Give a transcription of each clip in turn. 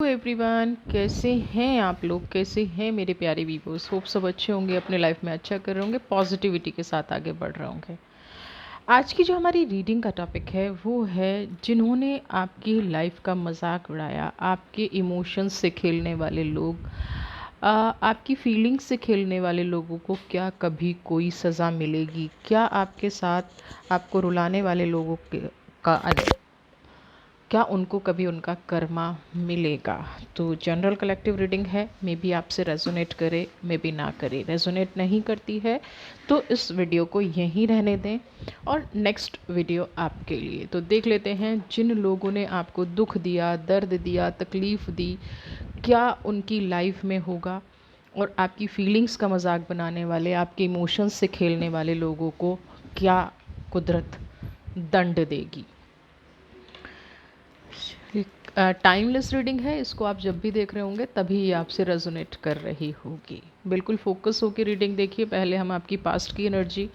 Everyone, कैसे हैं आप लोग? कैसे हैं मेरे प्यारे वीवर्स? होप सब अच्छे होंगे, अपने लाइफ में अच्छा कर रहे होंगे, पॉजिटिविटी के साथ आगे बढ़ रहे होंगे। आज की जो हमारी रीडिंग का टॉपिक है वो है जिन्होंने आपकी लाइफ का मजाक उड़ाया, आपके इमोशंस से खेलने वाले लोग, आपकी फीलिंग्स से खेलने वाले लोगों को क्या कभी कोई सज़ा मिलेगी? क्या आपके साथ आपको रुलाने वाले लोगों का क्या उनको कभी उनका कर्मा मिलेगा? तो जनरल कलेक्टिव रीडिंग है, मे बी आपसे रेजोनेट करे, मे बी ना करे। रेजोनेट नहीं करती है तो इस वीडियो को यहीं रहने दें और नेक्स्ट वीडियो आपके लिए। तो देख लेते हैं जिन लोगों ने आपको दुख दिया, दर्द दिया, तकलीफ़ दी, क्या उनकी लाइफ में होगा और आपकी फीलिंग्स का मजाक बनाने वाले, आपके इमोशंस से खेलने वाले लोगों को क्या कुदरत दंड देगी। टाइमलेस रीडिंग है, इसको आप जब भी देख रहे होंगे तभी ये आपसे रेजोनेट कर रही होगी। बिल्कुल फोकस होकर रीडिंग देखिए। पहले हम आपकी पास्ट की एनर्जी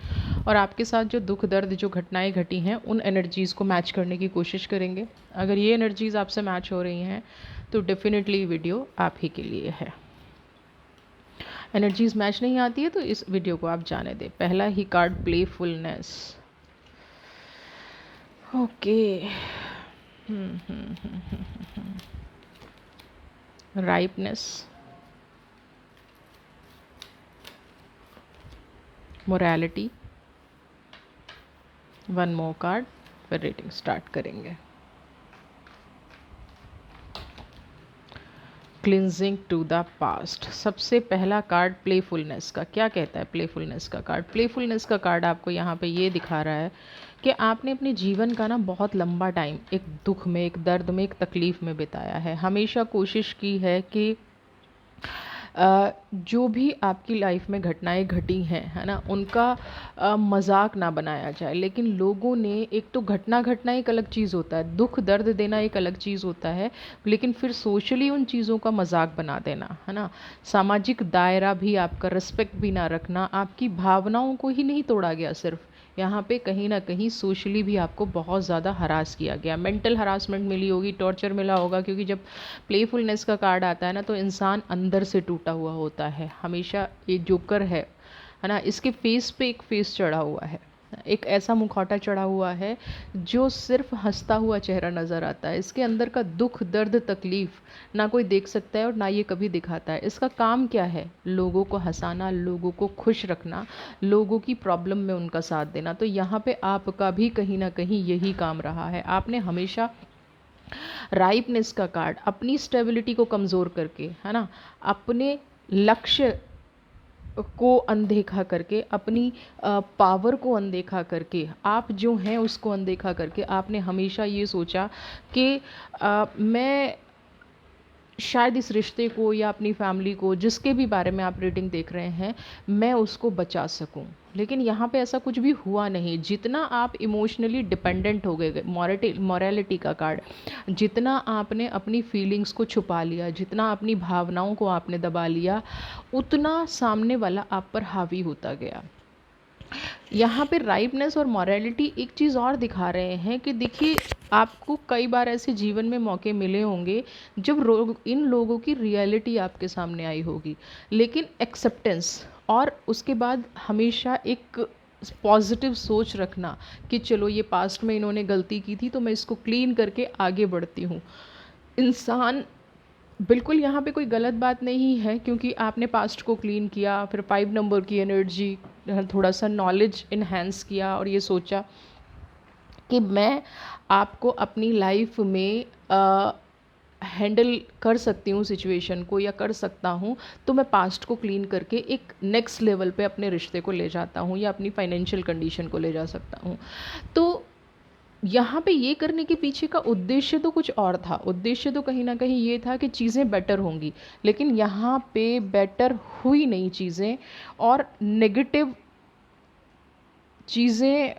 और आपके साथ जो दुख दर्द, जो घटनाएं घटी हैं, उन एनर्जीज़ को मैच करने की कोशिश करेंगे। अगर ये एनर्जीज़ आपसे मैच हो रही हैं तो डेफिनेटली वीडियो आप ही के लिए है। एनर्जीज़ मैच नहीं आती है तो इस वीडियो को आप जाने दें। पहला ही card, playfulness. Okay. Ripeness, morality. One more card, फिर रीडिंग स्टार्ट करेंगे। Cleansing to the past. सबसे पहला कार्ड प्लेफुलनेस का। क्या कहता है प्लेफुलनेस का कार्ड? प्लेफुलनेस का कार्ड आपको यहाँ पे ये दिखा रहा है कि आपने अपने जीवन का ना बहुत लंबा टाइम एक दुख में, एक दर्द में, एक तकलीफ़ में बिताया है। हमेशा कोशिश की है कि जो भी आपकी लाइफ में घटनाएं घटी हैं, है ना, उनका मजाक ना बनाया जाए। लेकिन लोगों ने, एक तो घटना घटना एक अलग चीज़ होता है, दुख दर्द देना एक अलग चीज़ होता है, लेकिन फिर सोशली उन चीज़ों का मजाक बना देना, है ना, सामाजिक दायरा भी आपका, रिस्पेक्ट भी ना रखना, आपकी भावनाओं को ही नहीं तोड़ा गया, सिर्फ यहाँ पे कहीं ना कहीं सोशली भी आपको बहुत ज़्यादा हरास किया गया, मेंटल हरासमेंट मिली होगी, टॉर्चर मिला होगा। क्योंकि जब प्लेफुलनेस का कार्ड आता है ना तो इंसान अंदर से टूटा हुआ होता है। हमेशा ये जोकर है ना, इसके फेस पे एक फेस चढ़ा हुआ है, एक ऐसा मुखौटा चढ़ा हुआ है जो सिर्फ हंसता हुआ चेहरा नज़र आता है। इसके अंदर का दुख दर्द तकलीफ़ ना कोई देख सकता है और ना ये कभी दिखाता है। इसका काम क्या है? लोगों को हंसाना, लोगों को खुश रखना, लोगों की प्रॉब्लम में उनका साथ देना। तो यहाँ पे आपका भी कहीं ना कहीं यही काम रहा है। आपने हमेशा राइपनेस का कार्ड, अपनी स्टेबिलिटी को कमज़ोर करके, है ना, अपने लक्ष्य को अनदेखा करके, अपनी पावर को अनदेखा करके, आप जो हैं उसको अनदेखा करके, आपने हमेशा ये सोचा कि मैं शायद इस रिश्ते को या अपनी फैमिली को, जिसके भी बारे में आप रीडिंग देख रहे हैं, मैं उसको बचा सकूं। लेकिन यहाँ पे ऐसा कुछ भी हुआ नहीं। जितना आप इमोशनली डिपेंडेंट हो गए, मॉरलिटी का कार्ड, जितना आपने अपनी फीलिंग्स को छुपा लिया, जितना अपनी भावनाओं को आपने दबा लिया, उतना सामने वाला आप पर हावी होता गया। यहाँ पे राइपनेस और मॉरलिटी एक चीज़ और दिखा रहे हैं कि देखिए, आपको कई बार ऐसे जीवन में मौके मिले होंगे जब इन लोगों की रियलिटी आपके सामने आई होगी, लेकिन एक्सेप्टेंस और उसके बाद हमेशा एक पॉजिटिव सोच रखना कि चलो ये पास्ट में इन्होंने गलती की थी तो मैं इसको क्लीन करके आगे बढ़ती हूँ। इंसान, बिल्कुल यहाँ पे कोई गलत बात नहीं है, क्योंकि आपने पास्ट को क्लीन किया, फिर 5 नंबर की एनर्जी, थोड़ा सा नॉलेज इन्हेंस किया और ये सोचा कि मैं आपको अपनी लाइफ में हैंडल कर सकती हूँ सिचुएशन को, या कर सकता हूँ, तो मैं पास्ट को क्लीन करके एक नेक्स्ट लेवल पे अपने रिश्ते को ले जाता हूँ या अपनी फाइनेंशियल कंडीशन को ले जा सकता हूँ। तो यहाँ पे ये करने के पीछे का उद्देश्य तो कुछ और था। उद्देश्य तो कहीं ना कहीं ये था कि चीज़ें बेटर होंगी, लेकिन यहाँ पे बेटर हुई नहीं चीज़ें, और नेगेटिव चीज़ें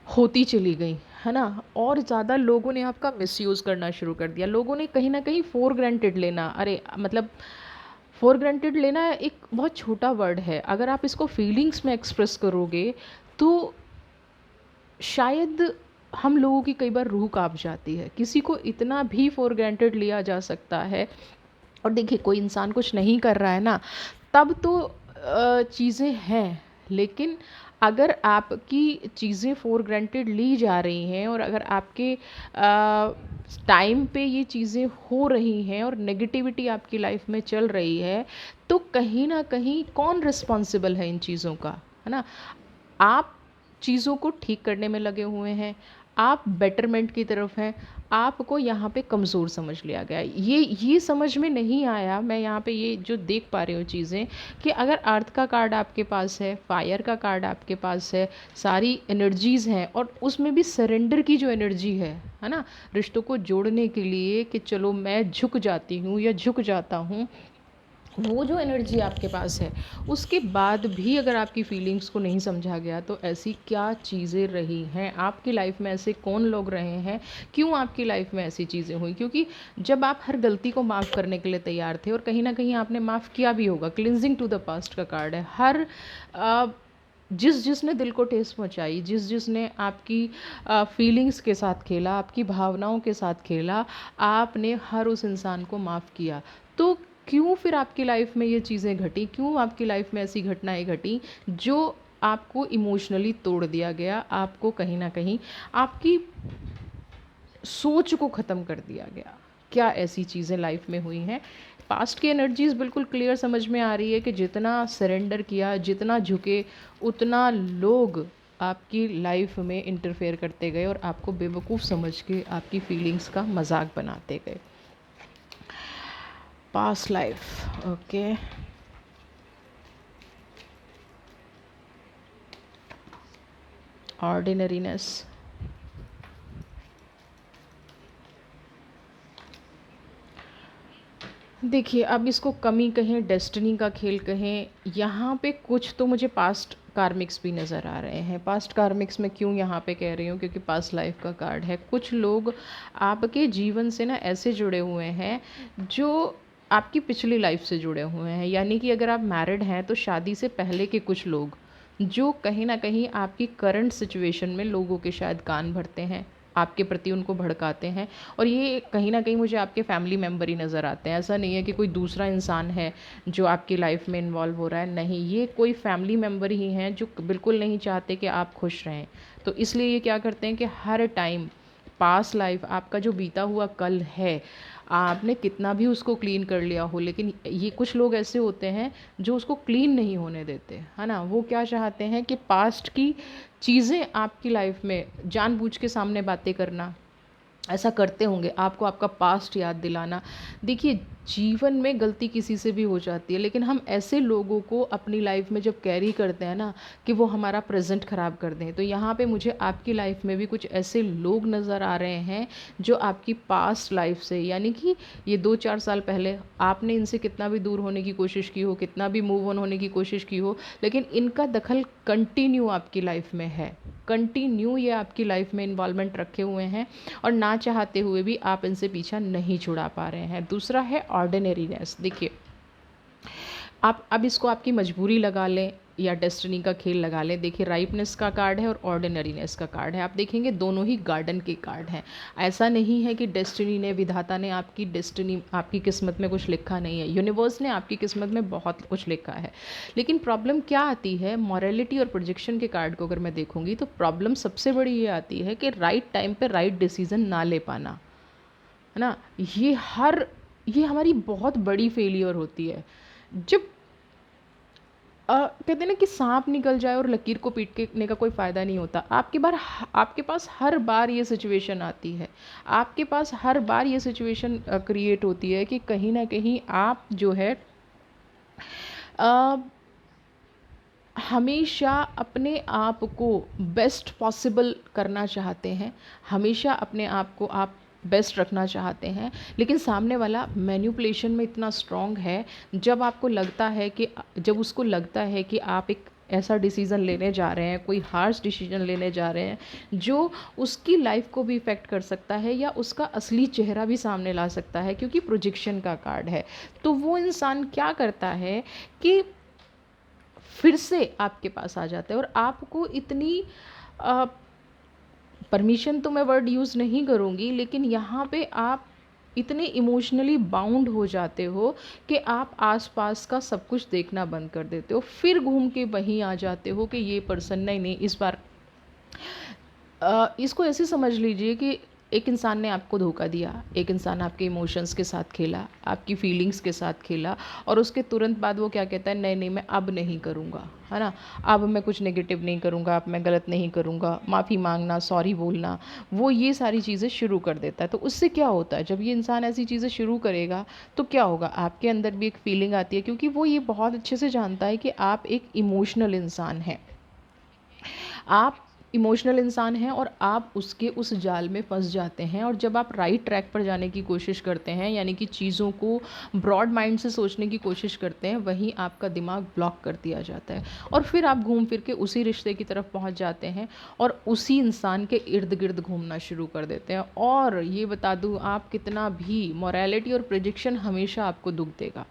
होती चली गई, है ना। और ज़्यादा लोगों ने आपका मिसयूज़ करना शुरू कर दिया। लोगों ने कहीं ना कहीं फॉर ग्रांटेड लेना, अरे मतलब फॉर ग्रांटेड लेना एक बहुत छोटा वर्ड है। अगर आप इसको फीलिंग्स में एक्सप्रेस करोगे तो शायद हम लोगों की कई बार रूह काँप जाती है, किसी को इतना भी फॉर ग्रांटेड लिया जा सकता है। और देखिए कोई इंसान कुछ नहीं कर रहा है ना, तब तो चीज़ें हैं, लेकिन अगर आपकी चीज़ें फॉर ग्रांटेड ली जा रही हैं और अगर आपके टाइम पे ये चीज़ें हो रही हैं और नेगेटिविटी आपकी लाइफ में चल रही है, तो कहीं ना कहीं कौन रिस्पॉन्सिबल है इन चीज़ों का, है ना? आप चीज़ों को ठीक करने में लगे हुए हैं, आप बेटरमेंट की तरफ हैं, आपको यहाँ पे कमज़ोर समझ लिया गया है। ये समझ में नहीं आया, मैं यहाँ पे ये जो देख पा रही हूँ चीज़ें, कि अगर अर्थ का कार्ड आपके पास है, फायर का कार्ड आपके पास है, सारी एनर्जीज़ हैं और उसमें भी सरेंडर की जो एनर्जी है ना, रिश्तों को जोड़ने के लिए कि चलो मैं झुक जाती हूँ या झुक जाता हूँ, वो जो एनर्जी आपके पास है, उसके बाद भी अगर आपकी फीलिंग्स को नहीं समझा गया, तो ऐसी क्या चीज़ें रही हैं आपकी लाइफ में, ऐसे कौन लोग रहे हैं, क्यों आपकी लाइफ में ऐसी चीज़ें हुई? क्योंकि जब आप हर गलती को माफ़ करने के लिए तैयार थे और कहीं ना कहीं आपने माफ़ किया भी होगा, क्लिनजिंग टू द पास्ट का कार्ड है, हर जिसने दिल को ठेस पहुंचाई, जिसने आपकी फीलिंग्स के साथ खेला, आपकी भावनाओं के साथ खेला, आपने हर उस इंसान को माफ़ किया। तो क्यों फिर आपकी लाइफ में ये चीज़ें घटी, क्यों आपकी लाइफ में ऐसी घटनाएं घटी जो आपको इमोशनली तोड़ दिया गया, आपको कहीं ना कहीं आपकी सोच को ख़त्म कर दिया गया? क्या ऐसी चीज़ें लाइफ में हुई हैं? पास्ट की एनर्जीज़ बिल्कुल क्लियर समझ में आ रही है कि जितना सरेंडर किया, जितना झुके, उतना लोग आपकी लाइफ में इंटरफेयर करते गए और आपको बेवकूफ़ समझ के आपकी फीलिंग्स का मजाक बनाते गए। Past life, okay. ऑर्डिनरीनेस, देखिए अब इसको कमी कहें, डेस्टिनी का खेल कहें, यहाँ पे कुछ तो मुझे पास्ट कार्मिक्स भी नज़र आ रहे हैं। पास्ट कार्मिक्स में क्यों यहाँ पे कह रही हूँ, क्योंकि पास्ट लाइफ का कार्ड है। कुछ लोग आपके जीवन से ना ऐसे जुड़े हुए हैं जो आपकी पिछली लाइफ से जुड़े हुए हैं, यानी कि अगर आप मैरिड हैं तो शादी से पहले के कुछ लोग जो कहीं ना कहीं आपकी करंट सिचुएशन में लोगों के शायद कान भरते हैं, आपके प्रति उनको भड़काते हैं, और ये कहीं ना कहीं मुझे आपके फैमिली मेम्बर ही नज़र आते हैं। ऐसा नहीं है कि कोई दूसरा इंसान है जो आपकी लाइफ में इन्वॉल्व हो रहा है, नहीं, ये कोई फैमिली मेम्बर ही हैं जो बिल्कुल नहीं चाहते कि आप खुश रहें। तो इसलिए ये क्या करते हैं कि हर टाइम पास्ट लाइफ, आपका जो बीता हुआ कल है, आपने कितना भी उसको क्लीन कर लिया हो, लेकिन ये कुछ लोग ऐसे होते हैं जो उसको क्लीन नहीं होने देते, है ना? वो क्या चाहते हैं कि पास्ट की चीज़ें आपकी लाइफ में जानबूझ के सामने बातें करना, ऐसा करते होंगे, आपको आपका पास्ट याद दिलाना। देखिए जीवन में गलती किसी से भी हो जाती है, लेकिन हम ऐसे लोगों को अपनी लाइफ में जब कैरी करते हैं ना कि वो हमारा प्रेजेंट ख़राब कर दें, तो यहाँ पे मुझे आपकी लाइफ में भी कुछ ऐसे लोग नज़र आ रहे हैं जो आपकी पास्ट लाइफ से, यानी कि ये 2-4 साल पहले आपने इनसे कितना भी दूर होने की कोशिश की हो, कितना भी मूव ऑन होने की कोशिश की हो, लेकिन इनका दखल कंटिन्यू आपकी लाइफ में है, कंटिन्यू ये आपकी लाइफ में इन्वॉल्वमेंट रखे हुए हैं और ना चाहते हुए भी आप इनसे पीछा नहीं छुड़ा पा रहे हैं। दूसरा है ऑर्डिनरीनेस। देखिए आप अब इसको आपकी मजबूरी लगा लें या डेस्टिनी का खेल लगा लें। देखिए राइपनेस का कार्ड है और ऑर्डिनरीनेस का कार्ड है। आप देखेंगे दोनों ही गार्डन के कार्ड हैं। ऐसा नहीं है कि डेस्टिनी ने, विधाता ने आपकी डेस्टिनी, आपकी किस्मत में कुछ लिखा नहीं है। यूनिवर्स ने आपकी किस्मत में बहुत कुछ लिखा है, लेकिन प्रॉब्लम क्या आती है, मॉरलिटी और प्रोजेक्शन के कार्ड को अगर मैं देखूंगी तो प्रॉब्लम सबसे बड़ी ये आती है कि राइट टाइम पे राइट डिसीजन ना ले पाना, है ना? ये हमारी बहुत बड़ी फेलियर होती है। जब कहते हैं ना कि सांप निकल जाए और लकीर को पीटने का कोई फ़ायदा नहीं होता। आपके पास हर बार ये सिचुएशन आती है, आपके पास हर बार ये सिचुएशन क्रिएट होती है कि कहीं ना कहीं आप जो है अ, हमेशा अपने आप को बेस्ट पॉसिबल करना चाहते हैं, हमेशा अपने आप को आप बेस्ट रखना चाहते हैं, लेकिन सामने वाला मैन्युपुलेशन में इतना स्ट्रांग है, जब उसको लगता है कि आप एक ऐसा डिसीज़न लेने जा रहे हैं, कोई हार्श डिसीजन लेने जा रहे हैं जो उसकी लाइफ को भी इफ़ेक्ट कर सकता है या उसका असली चेहरा भी सामने ला सकता है, क्योंकि प्रोजेक्शन का कार्ड है, तो वो इंसान क्या करता है कि फिर से आपके पास आ जाता है और आपको इतनी परमिशन तो मैं वर्ड यूज़ नहीं करूँगी, लेकिन यहाँ पे आप इतने इमोशनली बाउंड हो जाते हो कि आप आसपास का सब कुछ देखना बंद कर देते हो, फिर घूम के वहीं आ जाते हो कि ये पर्सन नहीं नहीं इस बार इसको ऐसे समझ लीजिए कि एक इंसान ने आपको धोखा दिया, एक इंसान आपके इमोशंस के साथ खेला, आपकी फीलिंग्स के साथ खेला, और उसके तुरंत बाद वो क्या कहता है, नहीं नहीं मैं अब नहीं करूँगा, है ना, अब मैं कुछ नेगेटिव नहीं करूँगा, अब मैं गलत नहीं करूँगा, माफ़ी मांगना, सॉरी बोलना, वो ये सारी चीज़ें शुरू कर देता है। तो उससे क्या होता है, जब ये इंसान ऐसी चीज़ें शुरू करेगा तो क्या होगा, आपके अंदर भी एक फीलिंग आती है, क्योंकि वो ये बहुत अच्छे से जानता है कि आप एक इमोशनल इंसान हैं, आप इमोशनल इंसान हैं और आप उसके उस जाल में फंस जाते हैं। और जब आप राइट ट्रैक पर जाने की कोशिश करते हैं, यानी कि चीज़ों को ब्रॉड माइंड से सोचने की कोशिश करते हैं, वहीं आपका दिमाग ब्लॉक कर दिया जाता है और फिर आप घूम फिर के उसी रिश्ते की तरफ पहुंच जाते हैं और उसी इंसान के इर्द गिर्द घूमना शुरू कर देते हैं। और ये बता दूँ, आप कितना भी मोरालिटी और प्रोजेक्शन हमेशा आपको दुख देगा,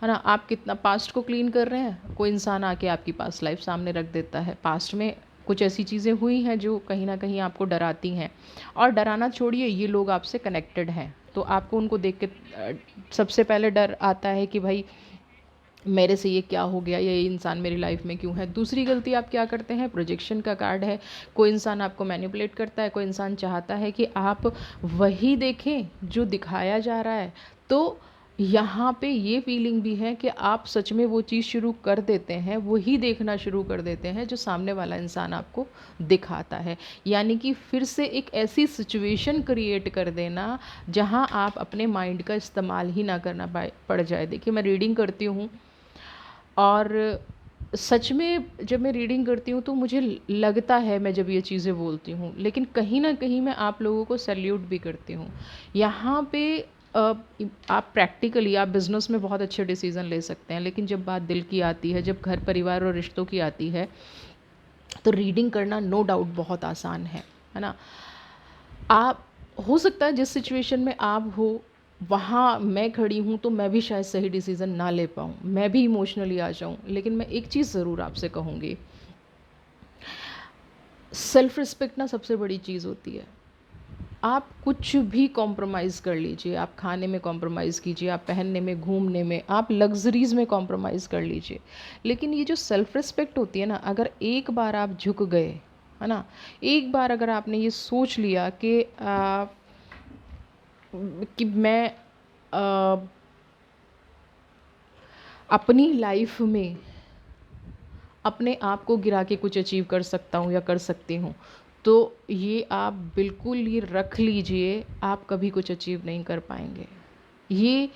है ना। आप कितना पास्ट को क्लीन कर रहे हैं, कोई इंसान आके आपकी पास्ट लाइफ सामने रख देता है, पास्ट में कुछ ऐसी चीज़ें हुई हैं जो कहीं ना कहीं आपको डराती हैं, और डराना छोड़िए, ये लोग आपसे कनेक्टेड हैं, तो आपको उनको देख के सबसे पहले डर आता है कि भाई मेरे से ये क्या हो गया, ये इंसान मेरी लाइफ में क्यों है। दूसरी गलती आप क्या करते हैं, प्रोजेक्शन का कार्ड है, कोई इंसान आपको मैनिपुलेट करता है, कोई इंसान चाहता है कि आप वही देखें जो दिखाया जा रहा है। तो यहाँ पे ये फीलिंग भी है कि आप सच में वो चीज़ शुरू कर देते हैं, वही देखना शुरू कर देते हैं जो सामने वाला इंसान आपको दिखाता है, यानी कि फिर से एक ऐसी सिचुएशन क्रिएट कर देना जहाँ आप अपने माइंड का इस्तेमाल ही ना करना पड़ जाए। देखिए, मैं रीडिंग करती हूँ और सच में जब मैं रीडिंग करती हूँ तो मुझे लगता है, मैं जब ये चीज़ें बोलती हूँ, लेकिन कहीं ना कहीं मैं आप लोगों को सैल्यूट भी करती हूँ। यहाँ पे आप प्रैक्टिकली, आप बिज़नेस में बहुत अच्छे डिसीज़न ले सकते हैं, लेकिन जब बात दिल की आती है, जब घर परिवार और रिश्तों की आती है, तो रीडिंग करना नो डाउट बहुत आसान है ना। आप, हो सकता है जिस सिचुएशन में आप हो वहाँ मैं खड़ी हूँ तो मैं भी शायद सही डिसीज़न ना ले पाऊँ, मैं भी इमोशनली आ जाऊँ, लेकिन मैं एक चीज़ ज़रूर आपसे कहूँगी, सेल्फ रिस्पेक्ट ना सबसे बड़ी चीज़ होती है। आप कुछ भी कॉम्प्रोमाइज़ कर लीजिए, आप खाने में कॉम्प्रोमाइज़ कीजिए, आप पहनने में, घूमने में, आप लग्जरीज़ में कॉम्प्रोमाइज़ कर लीजिए, लेकिन ये जो सेल्फ रिस्पेक्ट होती है ना, अगर एक बार आप झुक गए, है ना, एक बार अगर आपने ये सोच लिया कि मैं अपनी लाइफ में अपने आप को गिरा के कुछ अचीव कर सकता हूँ या कर सकती हूँ, तो ये आप बिल्कुल ये रख लीजिए, आप कभी कुछ अचीव नहीं कर पाएंगे। ये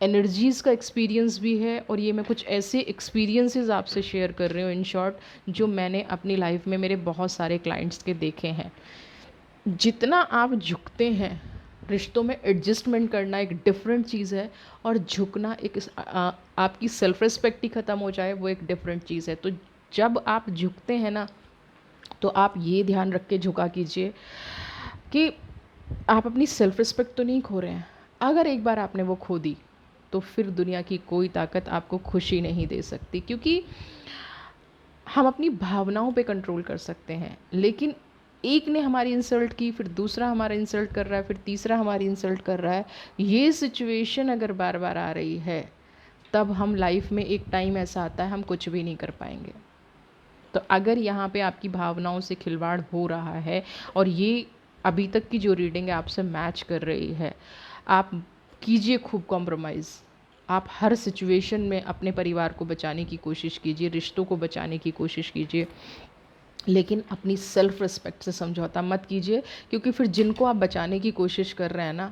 एनर्जीज़ का एक्सपीरियंस भी है, और ये मैं कुछ ऐसे एक्सपीरियंसेस आपसे शेयर कर रही हूँ इन शॉर्ट, जो मैंने अपनी लाइफ में मेरे बहुत सारे क्लाइंट्स के देखे हैं। जितना आप झुकते हैं, रिश्तों में एडजस्टमेंट करना एक डिफरेंट चीज़ है, और झुकना एक आपकी सेल्फ रिस्पेक्ट ही ख़त्म हो जाए, वो एक डिफरेंट चीज़ है। तो जब आप झुकते हैं ना, तो आप ये ध्यान रख के झुका कीजिए कि आप अपनी सेल्फ रिस्पेक्ट तो नहीं खो रहे हैं। अगर एक बार आपने वो खो दी, तो फिर दुनिया की कोई ताकत आपको खुशी नहीं दे सकती, क्योंकि हम अपनी भावनाओं पे कंट्रोल कर सकते हैं, लेकिन एक ने हमारी इंसल्ट की, फिर दूसरा हमारा इंसल्ट कर रहा है, फिर तीसरा हमारी इंसल्ट कर रहा है, ये सिचुएशन अगर बार बार आ रही है, तब हम लाइफ में एक टाइम ऐसा आता है हम कुछ भी नहीं कर पाएंगे। तो अगर यहाँ पे आपकी भावनाओं से खिलवाड़ हो रहा है, और ये अभी तक की जो रीडिंग है आपसे मैच कर रही है, आप कीजिए खूब कॉम्प्रोमाइज़। आप हर सिचुएशन में अपने परिवार को बचाने की कोशिश कीजिए, रिश्तों को बचाने की कोशिश कीजिए, लेकिन अपनी सेल्फ रिस्पेक्ट से समझौता मत कीजिए, क्योंकि फिर जिनको आप बचाने की कोशिश कर रहे हैं ना,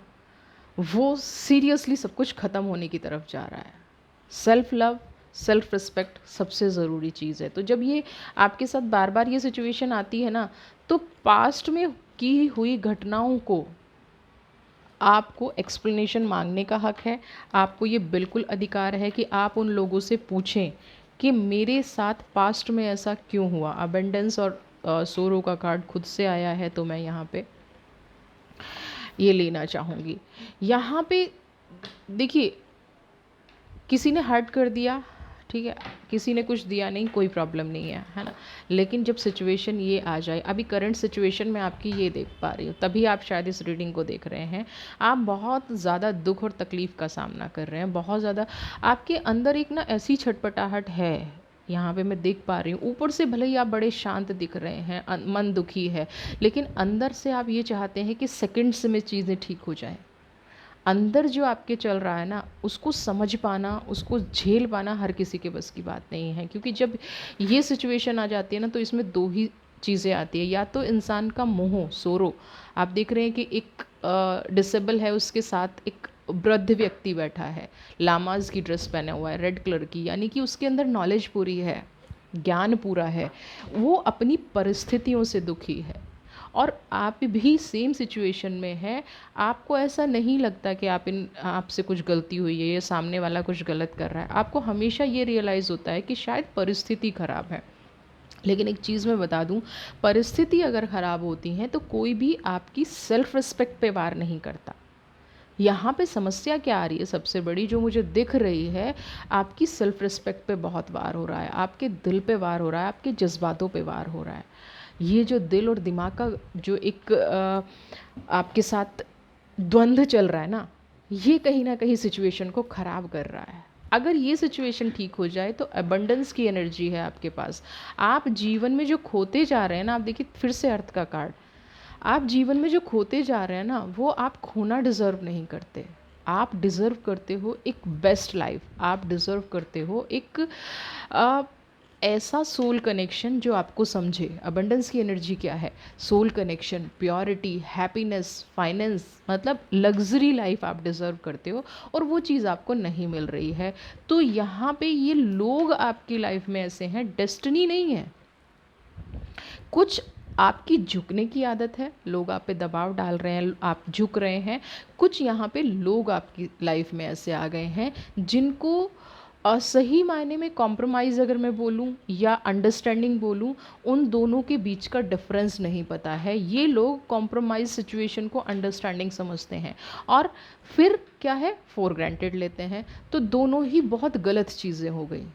वो सीरियसली सब कुछ ख़त्म होने की तरफ जा रहा है। सेल्फ लव, सेल्फ रिस्पेक्ट सबसे ज़रूरी चीज़ है। तो जब ये आपके साथ बार बार ये सिचुएशन आती है ना, तो पास्ट में की हुई घटनाओं को आपको एक्सप्लेनेशन मांगने का हक है। आपको ये बिल्कुल अधिकार है कि आप उन लोगों से पूछें कि मेरे साथ पास्ट में ऐसा क्यों हुआ। अबेंडेंस और सोरो का कार्ड खुद से आया है, तो मैं यहाँ पे ये लेना चाहूँगी। यहाँ पे देखिए, किसी ने हर्ट कर दिया, ठीक है, किसी ने कुछ दिया नहीं, कोई प्रॉब्लम नहीं है ना। लेकिन जब सिचुएशन ये आ जाए, अभी करंट सिचुएशन में आपकी ये देख पा रही हूँ, तभी आप शायद इस रीडिंग को देख रहे हैं। आप बहुत ज़्यादा दुख और तकलीफ़ का सामना कर रहे हैं, बहुत ज़्यादा आपके अंदर एक ना ऐसी छटपटाहट है, यहाँ पे मैं देख पा रही हूँ। ऊपर से भले ही आप बड़े शांत दिख रहे हैं, मन दुखी है, लेकिन अंदर से आप ये चाहते हैं कि सेकंड्स में चीज़ें ठीक हो जाएं। अंदर जो आपके चल रहा है ना, उसको समझ पाना, उसको झेल पाना हर किसी के बस की बात नहीं है। क्योंकि जब ये सिचुएशन आ जाती है ना, तो इसमें दो ही चीज़ें आती है। या तो इंसान का मोह, सोरो, आप देख रहे हैं कि एक डिसेबल है, उसके साथ एक वृद्ध व्यक्ति बैठा है, लामाज की ड्रेस पहना हुआ है, रेड कलर की, यानी कि उसके अंदर नॉलेज पूरी है, ज्ञान पूरा है, वो अपनी परिस्थितियों से दुखी है। और आप भी सेम सिचुएशन में है, आपको ऐसा नहीं लगता कि आपसे कुछ गलती हुई है या सामने वाला कुछ गलत कर रहा है। आपको हमेशा ये रियलाइज़ होता है कि शायद परिस्थिति ख़राब है। लेकिन एक चीज़ मैं बता दूं, परिस्थिति अगर ख़राब होती है तो कोई भी आपकी सेल्फ रिस्पेक्ट पे वार नहीं करता। यहाँ पे समस्या क्या आ रही है सबसे बड़ी जो मुझे दिख रही है, आपकी सेल्फ रिस्पेक्ट पे बहुत वार हो रहा है, आपके दिल पे वार हो रहा है, आपके जज्बातों पे वार हो रहा है। ये जो दिल और दिमाग का जो एक आपके साथ द्वंद्व चल रहा है ना, ये कहीं ना कहीं सिचुएशन को ख़राब कर रहा है। अगर ये सिचुएशन ठीक हो जाए तो अबंडेंस की एनर्जी है आपके पास। आप जीवन में जो खोते जा रहे हैं ना, आप देखिए फिर से अर्थ का कार्ड, आप जीवन में जो खोते जा रहे हैं ना, वो आप खोना डिज़र्व नहीं करते। आप डिज़र्व करते हो एक बेस्ट लाइफ, आप डिज़र्व करते हो एक ऐसा सोल कनेक्शन जो आपको समझे। अबंडेंस की एनर्जी क्या है? Soul connection, purity, happiness, finance, मतलब लग्जरी लाइफ आप डिज़र्व करते हो, और वो चीज़ आपको नहीं मिल रही है। तो यहाँ पे ये लोग आपकी लाइफ में ऐसे हैं, डेस्टिनी नहीं है। कुछ आपकी झुकने की आदत है, लोग आप पे दबाव डाल रहे हैं, आप झुक रहे हैं। कुछ यहाँ पे लोग आपकी लाइफ में ऐसे आ गए हैं जिनको सही मायने में कॉम्प्रोमाइज़ अगर मैं बोलूँ या अंडरस्टैंडिंग बोलूँ, उन दोनों के बीच का डिफरेंस नहीं पता है। ये लोग कॉम्प्रोमाइज़ सिचुएशन को अंडरस्टैंडिंग समझते हैं और फिर क्या है, फॉर ग्रांटेड लेते हैं। तो दोनों ही बहुत गलत चीज़ें हो गई।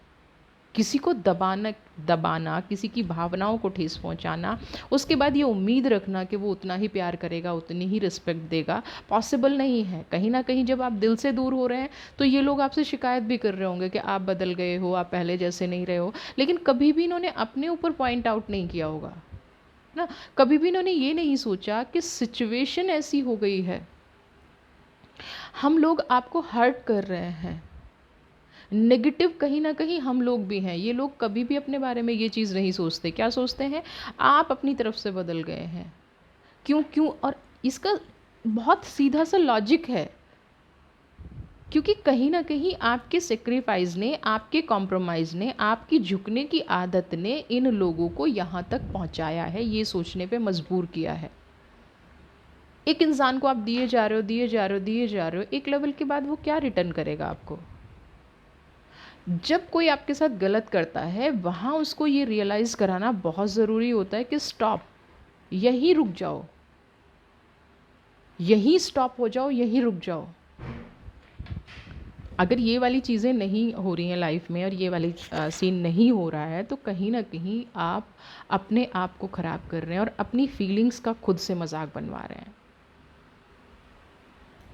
किसी को दबाना, किसी की भावनाओं को ठेस पहुंचाना, उसके बाद ये उम्मीद रखना कि वो उतना ही प्यार करेगा, उतनी ही रिस्पेक्ट देगा, पॉसिबल नहीं है। कहीं ना कहीं जब आप दिल से दूर हो रहे हैं तो ये लोग आपसे शिकायत भी कर रहे होंगे कि आप बदल गए हो, आप पहले जैसे नहीं रहे हो। लेकिन कभी भी इन्होंने अपने ऊपर पॉइंट आउट नहीं किया होगा ना, कभी भी इन्होंने ये नहीं सोचा कि सिचुएशन ऐसी हो गई है, हम लोग आपको हर्ट कर रहे हैं। नेगेटिव कहीं ना कहीं हम लोग भी हैं। ये लोग कभी भी अपने बारे में ये चीज़ नहीं सोचते। क्या सोचते हैं? आप अपनी तरफ से बदल गए हैं, क्यों क्यों। और इसका बहुत सीधा सा लॉजिक है, क्योंकि कहीं ना कहीं आपके सेक्रीफाइस ने, आपके कॉम्प्रोमाइज़ ने, आपकी झुकने की आदत ने इन लोगों को यहाँ तक पहुँचाया है, ये सोचने पे मजबूर किया है। एक इंसान को आप दिए जा रहे हो, दिए जा रहे हो, दिए जा रहे हो, एक लेवल के बाद वो क्या रिटर्न करेगा आपको? जब कोई आपके साथ गलत करता है, वहाँ उसको ये रियलाइज़ कराना बहुत ज़रूरी होता है कि स्टॉप, यहीं रुक जाओ, यहीं स्टॉप हो जाओ, यहीं रुक जाओ। अगर ये वाली चीज़ें नहीं हो रही हैं लाइफ में और ये वाली सीन नहीं हो रहा है, तो कहीं ना कहीं आप अपने आप को ख़राब कर रहे हैं और अपनी फीलिंग्स का खुद से मजाक बनवा रहे हैं।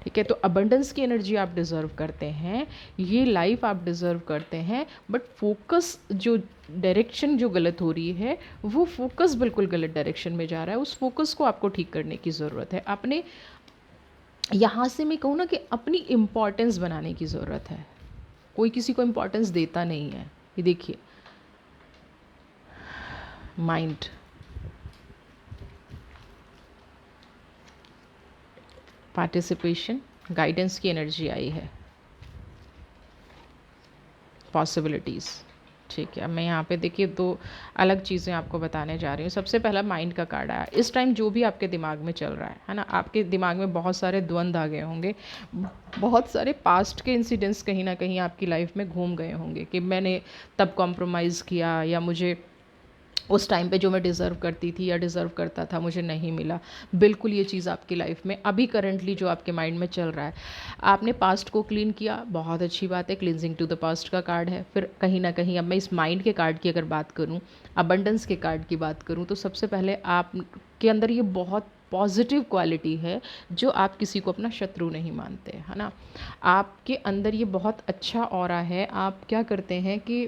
ठीक है, तो अबंडेंस की एनर्जी आप डिज़र्व करते हैं, ये लाइफ आप डिज़र्व करते हैं, बट फोकस जो डायरेक्शन जो गलत हो रही है, वो फोकस बिल्कुल गलत डायरेक्शन में जा रहा है। उस फोकस को आपको ठीक करने की ज़रूरत है। अपने यहाँ से मैं कहूँ ना कि अपनी इम्पॉर्टेंस बनाने की ज़रूरत है। कोई किसी को इम्पॉर्टेंस देता नहीं है। ये देखिए, माइंड, पार्टिसिपेशन, गाइडेंस की एनर्जी आई है, पॉसिबिलिटीज़। ठीक है, मैं यहाँ पे देखिए दो अलग चीज़ें आपको बताने जा रही हूँ। सबसे पहला माइंड का कार्ड आया। इस टाइम जो भी आपके दिमाग में चल रहा है ना, आपके दिमाग में बहुत सारे द्वंद्व आ गए होंगे, बहुत सारे पास्ट के इंसिडेंट्स कहीं ना कहीं आपकी लाइफ में घूम गए होंगे कि मैंने तब कॉम्प्रोमाइज़ किया, या मुझे उस टाइम पे जो मैं डिज़र्व करती थी या डिज़र्व करता था मुझे नहीं मिला। बिल्कुल ये चीज़ आपकी लाइफ में अभी करंटली जो आपके माइंड में चल रहा है, आपने पास्ट को क्लीन किया, बहुत अच्छी बात है, क्लींजिंग टू द पास्ट का कार्ड है। फिर कहीं ना कहीं अब मैं इस माइंड के कार्ड की अगर बात करूँ, अबंडेंस के कार्ड की बात करूँ, तो सबसे पहले आप के अंदर ये बहुत पॉजिटिव क्वालिटी है जो आप किसी को अपना शत्रु नहीं मानते, है ना। आपके अंदर ये बहुत अच्छा ऑरा है। आप क्या करते हैं कि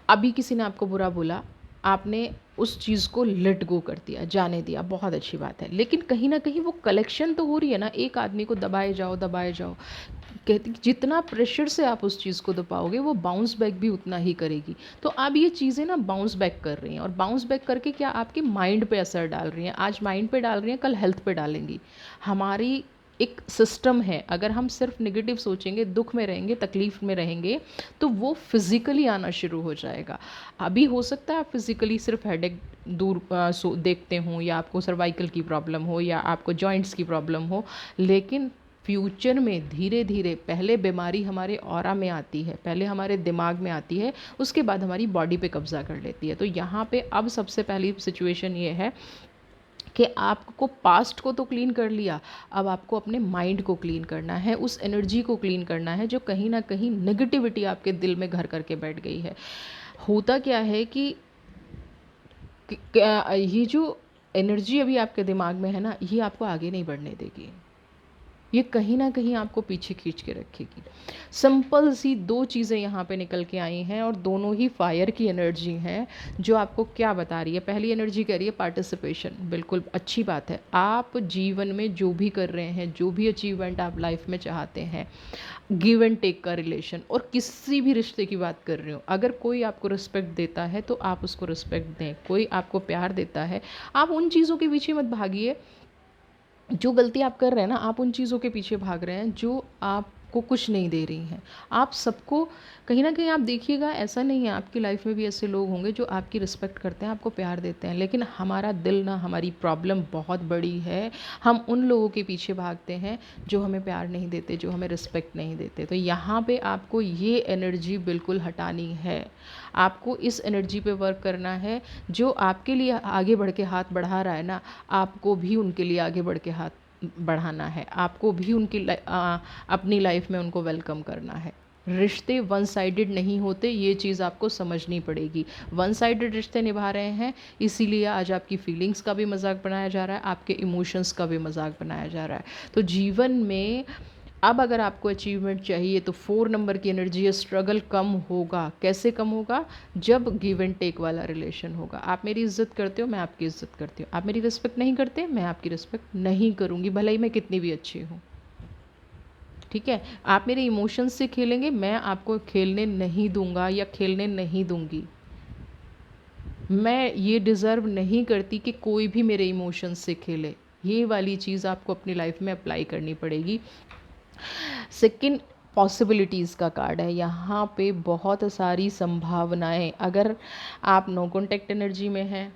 अभी किसी ने आपको बुरा बोला, आपने उस चीज़ को लेट गो कर दिया, जाने दिया, बहुत अच्छी बात है। लेकिन कहीं न कहीं वो कलेक्शन तो हो रही है ना, एक आदमी को दबाए जाओ, दबाए जाओ। कहती जितना प्रेशर से आप उस चीज़ को दबाओगे, वो बाउंस बैक भी उतना ही करेगी। तो अब ये चीज़ें ना बाउंस बैक कर रही हैं, और बाउंस बैक करके क्या आपके माइंड पे असर डाल रही हैं। आज माइंड पे डाल रही हैं, कल हेल्थ पे डालेंगी। हमारी एक सिस्टम है, अगर हम सिर्फ नेगेटिव सोचेंगे, दुख में रहेंगे, तकलीफ़ में रहेंगे, तो वो फिज़िकली आना शुरू हो जाएगा। अभी हो सकता है आप फिज़िकली सिर्फ हेडेक दूर देखते हों, या आपको सर्वाइकल की प्रॉब्लम हो, या आपको जॉइंट्स की प्रॉब्लम हो, लेकिन फ्यूचर में धीरे धीरे पहले बीमारी हमारे ऑरा में आती है, पहले हमारे दिमाग में आती है, उसके बाद हमारी बॉडी पे कब्जा कर लेती है। तो यहाँ पे अब सबसे पहली सिचुएशन ये है कि आपको पास्ट को तो क्लीन कर लिया, अब आपको अपने माइंड को क्लीन करना है, उस एनर्जी को क्लीन करना है जो कहीं ना कहीं नेगेटिविटी आपके दिल में घर करके बैठ गई है। होता क्या है कि ये जो एनर्जी अभी आपके दिमाग में है ना, ये आपको आगे नहीं बढ़ने देगी, ये कहीं ना कहीं आपको पीछे खींच के रखेगी। सिंपल सी दो चीज़ें यहाँ पे निकल के आई हैं, और दोनों ही फायर की एनर्जी हैं, जो आपको क्या बता रही है। पहली एनर्जी कह रही है पार्टिसिपेशन, बिल्कुल अच्छी बात है। आप जीवन में जो भी कर रहे हैं, जो भी अचीवमेंट आप लाइफ में चाहते हैं, गिव एंड टेक का रिलेशन, और किसी भी रिश्ते की बात कर रहे हो, अगर कोई आपको रिस्पेक्ट देता है तो आप उसको रिस्पेक्ट दें, कोई आपको प्यार देता है, आप उन चीज़ों के पीछे मत भागिए। जो गलती आप कर रहे हैं ना, आप उन चीज़ों के पीछे भाग रहे हैं जो आपको कुछ नहीं दे रही हैं। आप सबको कहीं ना कहीं आप देखिएगा, ऐसा नहीं है, आपकी लाइफ में भी ऐसे लोग होंगे जो आपकी रिस्पेक्ट करते हैं, आपको प्यार देते हैं, लेकिन हमारा दिल ना, हमारी प्रॉब्लम बहुत बड़ी है। हम उन लोगों के पीछे भागते हैं जो हमें प्यार नहीं देते, जो हमें रिस्पेक्ट नहीं देते। तो यहाँ पे आपको ये एनर्जी बिल्कुल हटानी है। आपको इस एनर्जी पे वर्क करना है। जो आपके लिए आगे बढ़ के हाथ बढ़ा रहा है ना, आपको भी उनके लिए आगे बढ़ के हाथ बढ़ाना है। आपको भी अपनी लाइफ में उनको वेलकम करना है। रिश्ते वन साइडेड नहीं होते, ये चीज़ आपको समझनी पड़ेगी। वन साइडेड रिश्ते निभा रहे हैं, इसीलिए आज आपकी फीलिंग्स का भी मजाक बनाया जा रहा है, आपके इमोशंस का भी मजाक बनाया जा रहा है। तो जीवन में अब अगर आपको अचीवमेंट चाहिए तो 4 नंबर की एनर्जी है, स्ट्रगल कम होगा। कैसे कम होगा? जब गिव एंड टेक वाला रिलेशन होगा। आप मेरी इज्जत करते हो, मैं आपकी इज्जत करती हूँ। आप मेरी रिस्पेक्ट नहीं करते, मैं आपकी रिस्पेक्ट नहीं करूँगी, भले ही मैं कितनी भी अच्छी हूँ। ठीक है? आप मेरे इमोशंस से खेलेंगे, मैं आपको खेलने नहीं दूंगा या खेलने नहीं दूंगी। मैं ये डिज़र्व नहीं करती कि कोई भी मेरे इमोशंस से खेले। ये वाली चीज़ आपको अपनी लाइफ में अप्लाई करनी पड़ेगी। सेकंड, पॉसिबिलिटीज़ का कार्ड है। यहाँ पे बहुत सारी संभावनाएं, अगर आप नो कॉन्टैक्ट एनर्जी में हैं,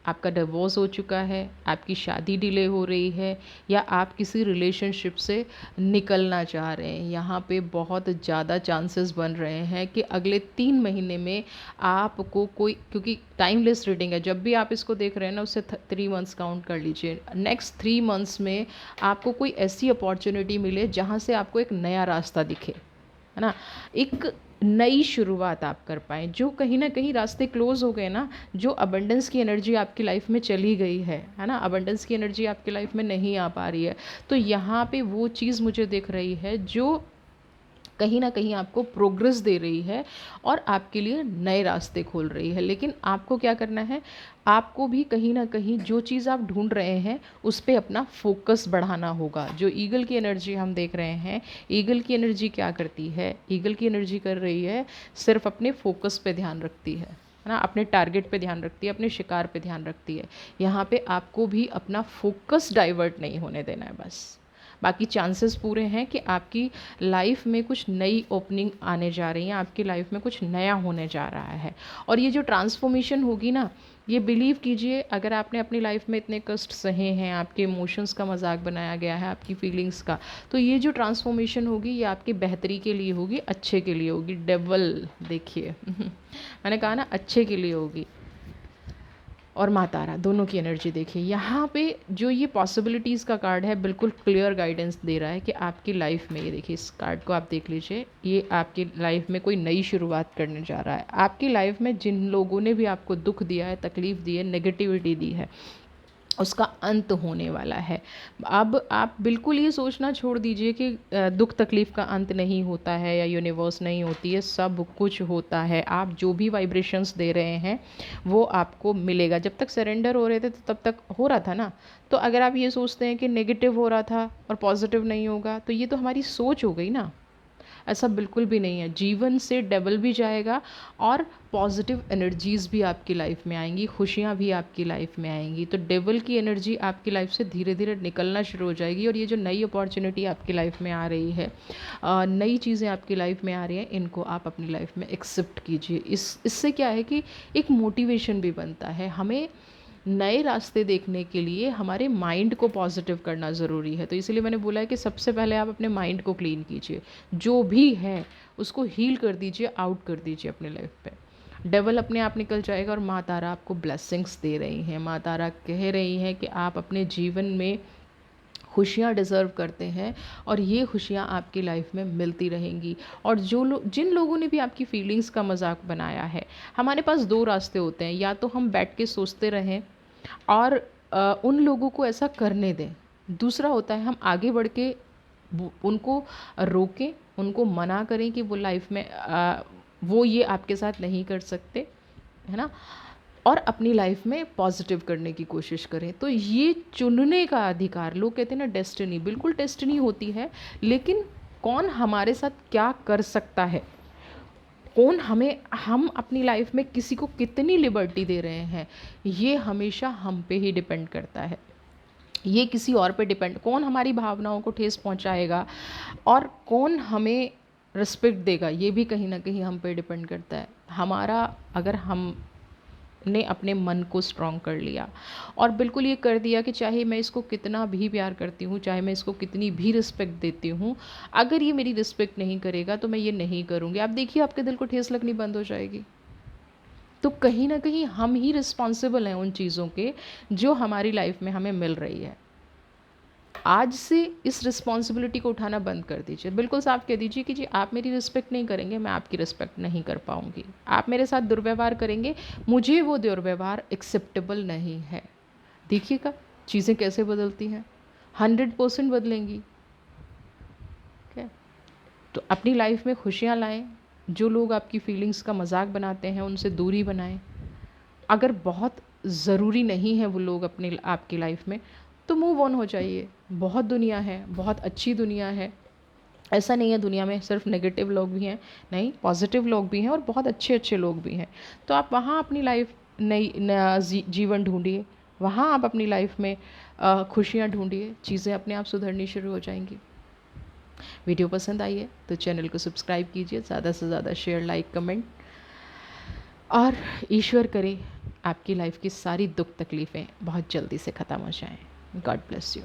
आपका डिवोर्स हो चुका है, आपकी शादी डिले हो रही है, या आप किसी रिलेशनशिप से निकलना चाह रहे हैं, यहाँ पे बहुत ज़्यादा चांसेस बन रहे हैं कि अगले 3 महीने में आपको कोई, क्योंकि टाइमलेस रीडिंग है, जब भी आप इसको देख रहे हैं ना, उससे 3 मंथ्स काउंट कर लीजिए। नेक्स्ट 3 मंथ्स में आपको कोई ऐसी अपॉर्चुनिटी मिले जहाँ से आपको एक नया रास्ता दिखे, है ना, एक नई शुरुआत आप कर पाएँ। जो कहीं ना कहीं रास्ते क्लोज हो गए ना, जो अबंडेंस की एनर्जी आपकी लाइफ में चली गई है ना, अबंडेंस की एनर्जी आपकी लाइफ में नहीं आ पा रही है, तो यहाँ पे वो चीज़ मुझे दिख रही है जो कहीं ना कहीं आपको प्रोग्रेस दे रही है और आपके लिए नए रास्ते खोल रही है। लेकिन आपको क्या करना है? आपको भी कहीं ना कहीं जो चीज़ आप ढूंढ रहे हैं उस पर अपना फोकस बढ़ाना होगा। जो ईगल की एनर्जी हम देख रहे हैं, ईगल की एनर्जी क्या करती है? ईगल की एनर्जी कर रही है, सिर्फ अपने फोकस पे ध्यान रखती है ना, अपने टारगेट पे ध्यान रखती है, अपने शिकार पे ध्यान रखती है। यहाँ पे आपको भी अपना फोकस डाइवर्ट नहीं होने देना है बस। बाकी चांसेस पूरे हैं कि आपकी लाइफ में कुछ नई ओपनिंग आने जा रही हैं, आपकी लाइफ में कुछ नया होने जा रहा है। और ये जो ट्रांसफॉर्मेशन होगी ना, ये बिलीव कीजिए, अगर आपने अपनी लाइफ में इतने कष्ट सहे हैं, आपके इमोशंस का मजाक बनाया गया है, आपकी फीलिंग्स का, तो ये जो ट्रांसफॉर्मेशन होगी ये आपकी बेहतरी के लिए होगी, अच्छे के लिए होगी। डेवल देखिए मैंने कहा ना अच्छे के लिए होगी। और माँ तारा दोनों की एनर्जी देखिए, यहाँ पे जो ये पॉसिबिलिटीज़ का कार्ड है बिल्कुल क्लियर गाइडेंस दे रहा है कि आपकी लाइफ में, ये देखिए इस कार्ड को आप देख लीजिए, ये आपकी लाइफ में कोई नई शुरुआत करने जा रहा है। आपकी लाइफ में जिन लोगों ने भी आपको दुख दिया है, तकलीफ़ दी है, नेगेटिविटी दी है, उसका अंत होने वाला है। अब आप बिल्कुल ये सोचना छोड़ दीजिए कि दुख तकलीफ़ का अंत नहीं होता है या यूनिवर्स नहीं होती है, सब कुछ होता है। आप जो भी वाइब्रेशंस दे रहे हैं वो आपको मिलेगा। जब तक सरेंडर हो रहे थे तो तब तक हो रहा था ना। तो अगर आप ये सोचते हैं कि नेगेटिव हो रहा था और पॉजिटिव नहीं होगा, तो ये तो हमारी सोच हो गई ना। ऐसा बिल्कुल भी नहीं है। जीवन से डेवल भी जाएगा और पॉजिटिव एनर्जीज़ भी आपकी लाइफ में आएंगी, खुशियाँ भी आपकी लाइफ में आएंगी। तो डेवल की एनर्जी आपकी लाइफ से धीरे धीरे निकलना शुरू हो जाएगी। और ये जो नई अपॉर्चुनिटी आपकी लाइफ में आ रही है, नई चीज़ें आपकी लाइफ में आ रही हैं, इनको आप अपनी लाइफ में एक्सेप्ट कीजिए। इससे क्या है कि एक मोटिवेशन भी बनता है। हमें नए रास्ते देखने के लिए हमारे माइंड को पॉजिटिव करना ज़रूरी है। तो इसीलिए मैंने बोला है कि सबसे पहले आप अपने माइंड को क्लीन कीजिए, जो भी है उसको हील कर दीजिए, आउट कर दीजिए अपने लाइफ पे। डेवल अपने आप निकल जाएगा। और माँ तारा आपको ब्लेसिंग्स दे रही हैं। माँ तारा कह रही हैं कि आप अपने जीवन में खुशियाँ डिज़र्व करते हैं और ये खुशियाँ आपकी लाइफ में मिलती रहेंगी। और जिन लोगों ने भी आपकी फीलिंग्स का मजाक बनाया है, हमारे पास दो रास्ते होते हैं, या तो हम बैठ के सोचते रहें और उन लोगों को ऐसा करने दें। दूसरा होता है हम आगे बढ़ के उनको रोकें, उनको मना करें कि वो लाइफ में वो ये आपके साथ नहीं कर सकते, है ना, और अपनी लाइफ में पॉजिटिव करने की कोशिश करें। तो ये चुनने का अधिकार, लोग कहते हैं ना डेस्टिनी, बिल्कुल डेस्टिनी होती है, लेकिन कौन हमारे साथ क्या कर सकता है, कौन हम अपनी लाइफ में किसी को कितनी लिबर्टी दे रहे हैं, ये हमेशा हम पे ही डिपेंड करता है। ये किसी और पे डिपेंड, कौन हमारी भावनाओं को ठेस पहुंचाएगा और कौन हमें रिस्पेक्ट देगा, ये भी कहीं ना कहीं हम पे डिपेंड करता है। हमारा, अगर हम ने अपने मन को स्ट्रॉन्ग कर लिया और बिल्कुल ये कर दिया कि चाहे मैं इसको कितना भी प्यार करती हूँ, चाहे मैं इसको कितनी भी रिस्पेक्ट देती हूँ, अगर ये मेरी रिस्पेक्ट नहीं करेगा तो मैं ये नहीं करूँगी, आप देखिए आपके दिल को ठेस लगनी बंद हो जाएगी। तो कहीं ना कहीं हम ही रिस्पॉन्सिबल हैं उन चीज़ों के जो हमारी लाइफ में हमें मिल रही है। आज से इस रिस्पॉन्सिबिलिटी को उठाना बंद कर दीजिए। बिल्कुल साफ कह दीजिए कि जी आप मेरी रिस्पेक्ट नहीं करेंगे, मैं आपकी रिस्पेक्ट नहीं कर पाऊँगी। आप मेरे साथ दुर्व्यवहार करेंगे, मुझे वो दुर्व्यवहार एक्सेप्टेबल नहीं है। देखिएगा चीज़ें कैसे बदलती हैं, 100% बदलेंगी। ठीक है, तो अपनी लाइफ में खुशियाँ लाएं। जो लोग आपकी फीलिंग्स का मजाक बनाते हैं उनसे दूरी बनाएं। अगर बहुत ज़रूरी नहीं है वो लोग अपने आपकी लाइफ में, तो मूव ऑन हो जाइए। बहुत दुनिया है, बहुत अच्छी दुनिया है। ऐसा नहीं है दुनिया में सिर्फ नेगेटिव लोग भी हैं, नहीं, पॉजिटिव लोग भी हैं और बहुत अच्छे अच्छे लोग भी हैं। तो आप वहाँ अपनी लाइफ नई नया जीवन ढूंढिए, वहाँ आप अपनी लाइफ में खुशियाँ ढूंढिए, चीज़ें अपने आप सुधरनी शुरू हो जाएंगी। वीडियो पसंद आई है तो चैनल को सब्सक्राइब कीजिए, ज़्यादा से ज़्यादा शेयर, लाइक, कमेंट, और ईश्वर करे आपकी लाइफ की सारी दुख तकलीफ़ें बहुत जल्दी से ख़त्म हो जाएं। God bless you.